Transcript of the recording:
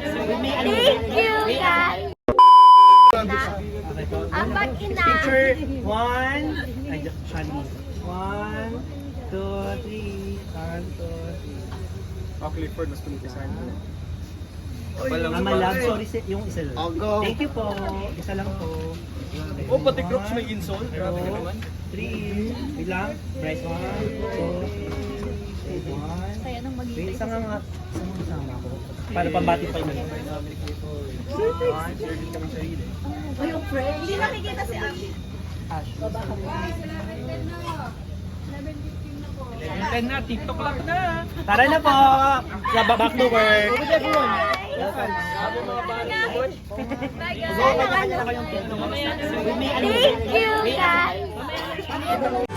Thank you, guys. Ang pag-ina. Picture, one. Ay, Shani. One, two, three. One, two, three. Clifford, mas pinipisahan mo. Mama love, sorry yung isa lang. Thank you po. Isa lang po. Oh, pati Crocs may insole. Grabe ka naman. Three. Wait lang. Press one, two, one. Kaya nang Wait, mag-ibig. isa nga kasama ko. Para pambati pa yun. Yung friend. Hindi nakikita si Ami. Ten na, TikTok lang na. Tara na po! Back to work! Thank you, guys.